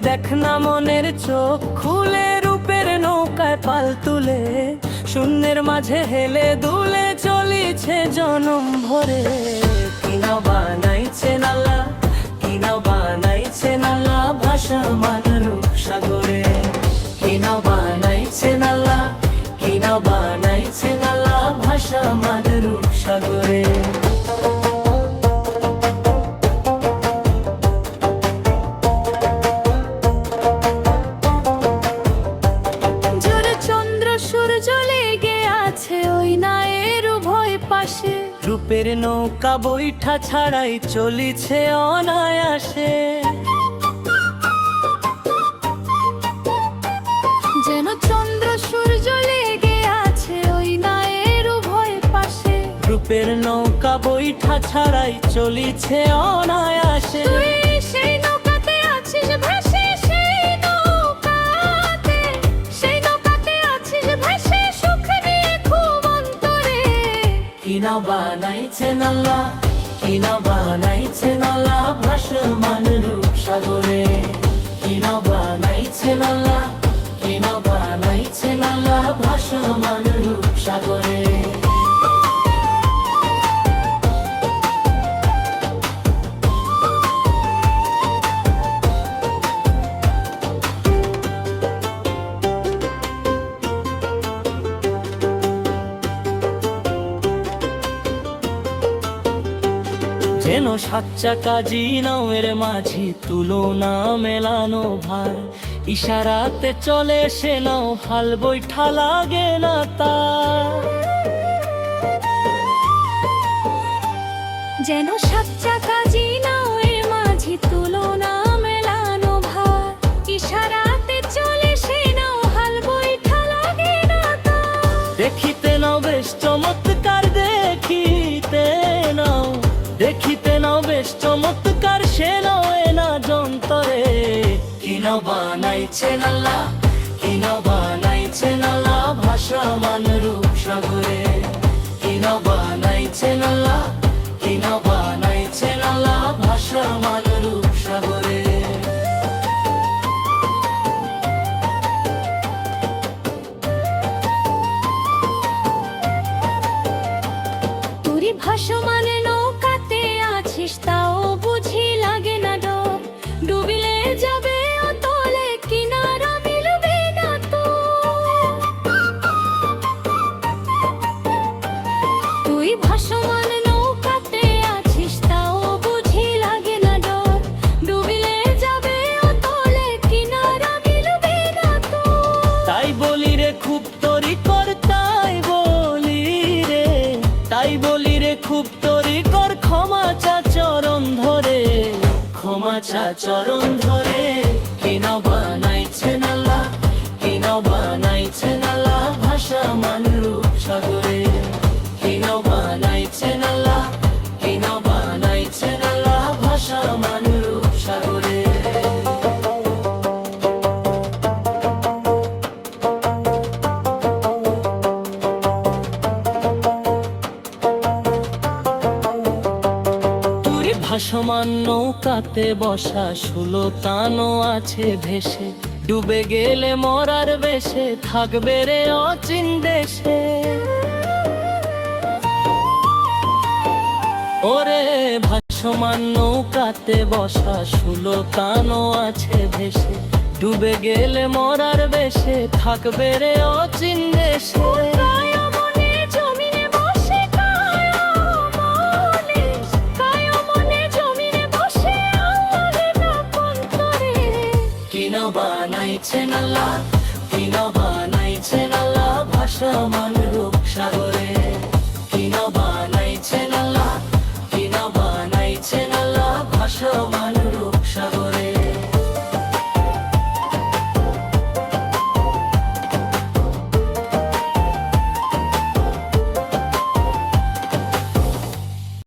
দেখ না মনের চোখ খুলে, রূপের নৌকায় পাল তুলে শূন্যের মাঝে হেলে দুলে চলিছে জনম ভরে। কিনা বানাইছেন আল্লাহ, কিনা বানাইছেন আল্লাহ ভাসমান রূপ সাগরে। কিনা বানাইছেন আল্লাহ, কিনা বানাইছেন আল্লাহ ভাসমান রূপ সাগরে। রূপের নৌকা বৈঠা ছাড়াই চলিছে অনায়াসে। যেন চন্দ্র সূর্য লেগে আছে ওই নায়ের উভয় পাশে। রূপের নৌকা বৈঠা ছাড়াই চলিছে অনায়াসে। তুই সেই নৌকাতে আছিস ভেসে, সেই নৌকাতে, সেই নৌকাতে আছিস ভেসে সুখ নিয়ে খুব অন্তরে। কিনা বানাইছেন আল্লাহ, কিনা বানাইছেন আল্লাহ ভাসমান রূপ সাগরে। কিনা বানাইছেন আল্লাহ, কিনা বানাইছেন আল্লাহ ভাসমান রূপ সাগরে। যেন সাত চাকা নাওয়ের মাঝি তুলনা মেলানো ভার, ইশারাতে চলে সে নাও হাল বৈঠা লাগে না তার। যেন সাত চাকা নাওয়ের মাঝি তুলনা মেলানো ভার, ইশারাতে চলে সে নাও হাল বৈঠা লাগে না তার। দেখিতে নাও বেশ চমৎকার, দেখিতে নাও, দেখিতে নাও বেশ চমৎকার সে নাও না যন্তরে। কিনা বানাইছেন আল্লাহ, কিনা বানাইছেন আল্লাহ ভাসমান রূপ সাগরে। কিনা বানাইছেন আল্লাহ, কিনা বানাইছেন আল্লাহ ভাসমান রূপ সাগরে। তুই ভাসমান নৌকাতে আছিস তাও বুঝি লাগে না ডোব, ডুবিলে যাবে অতলে কিনারা মিলবে না তো। তুই ভাসমান নৌকাতে আছিস তাও বুঝি লাগে না ডোব, ডুবিলে যাবে অতলে কিনারা মিলবে না তো। তাই বলি রে খুব তরি কর, তাই বলি রে, তাই বলি রে খুব তরি কর, ক্ষমা চা চরণ ধরে, ক্ষমা চা চরণ ধরে। কিনা বানাইছেন আল্লাহ, কিনা বানাইছেন আল্লাহ ভাসমান রূপ সাগরে। কিনা বানাইছেন আল্লাহ, কিনা বানাইছেন আল্লাহ ভাসমান রূপ সাগরে। ভাসমান নৌকাতে বসা সুলতানও আছে ভেসে, ডুবে গেলে মরার বেশে থাকবে রে অচিন দেশে। ওরে ভাসমান নৌকাতে বসা সুলতানও আছে ভেসে, ডুবে গেলে মরার বেশে থাকবে রে অচিন দেশে। কিনা বানাইছেন আল্লাহ, কিনা বানাইছেন আল্লাহ ভাসমান